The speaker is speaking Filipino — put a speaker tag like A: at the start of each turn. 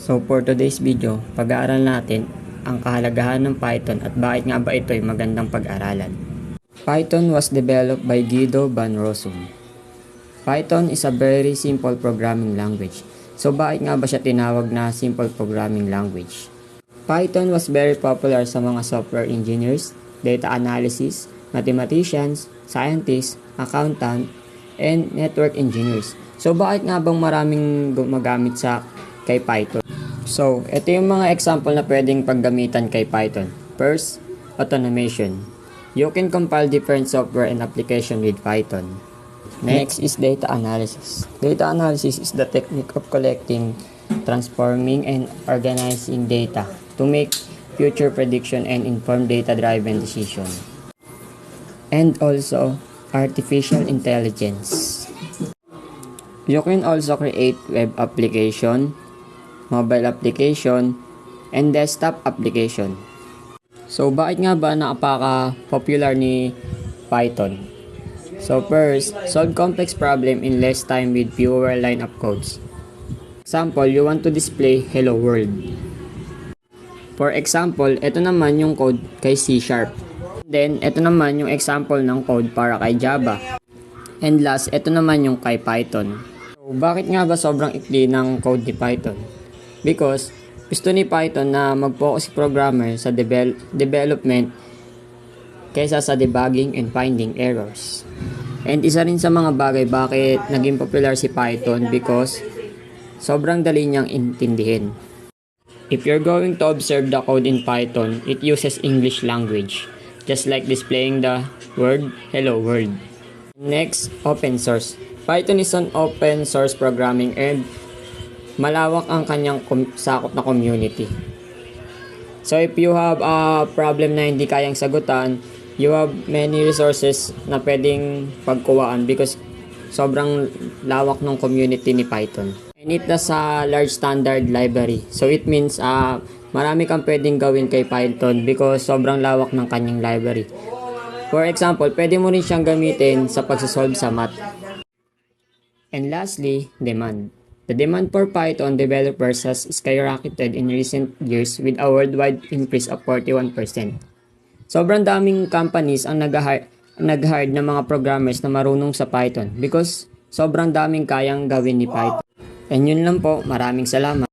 A: So for today's video, pag-aaral natin ang kahalagahan ng Python at bakit nga ba ito ay magandang pag-aralan. Python was developed by Guido van Rossum. Python is a very simple programming language. So bakit nga ba siya tinawag na simple programming language? Python was very popular sa mga software engineers, data analysis, mathematicians, scientists, accountant, and network engineers. So bakit nga bang maraming gumagamit kay Python? So, ito yung mga example na pwedeng paggamitan kay Python. First, automation. You can compile different software and application with Python. Next is data analysis. Data analysis is the technique of collecting, transforming, and organizing data to make future prediction and inform data-driven decision. And also, artificial intelligence. You can also create web application, mobile application, and desktop application. So, bakit nga ba napaka-popular ni Python? So, first, solve complex problem in less time with fewer line of codes. Example, you want to display hello world. For example, ito naman yung code kay C#. Then, ito naman yung example ng code para kay Java. And last, ito naman yung kay Python. So, bakit nga ba sobrang ikli ng code ni Python? Because gusto ni Python na mag-focus si programmer sa development kaysa sa debugging and finding errors. And isa rin sa mga bagay bakit naging popular si Python because sobrang dali niyang intindihin. If you're going to observe the code in Python, it uses English language, just like displaying the word hello world. Next, open source. Python is an open source programming and malawak ang kanyang sakop na community. So if you have a problem na hindi kayang sagutan, you have many resources na pwedeng pagkuhaan because sobrang lawak ng community ni Python. And it has a large standard library. So it means marami kang pwedeng gawin kay Python because sobrang lawak ng kanyang library. For example, pwede mo rin siyang gamitin sa pagsasolve sa math. And lastly, demand. The demand for Python developers has skyrocketed in recent years with a worldwide increase of 41%. Sobrang daming companies ang nag-hire ng mga programmers na marunong sa Python because sobrang daming kayang gawin ni Python. And yun lang po, maraming salamat.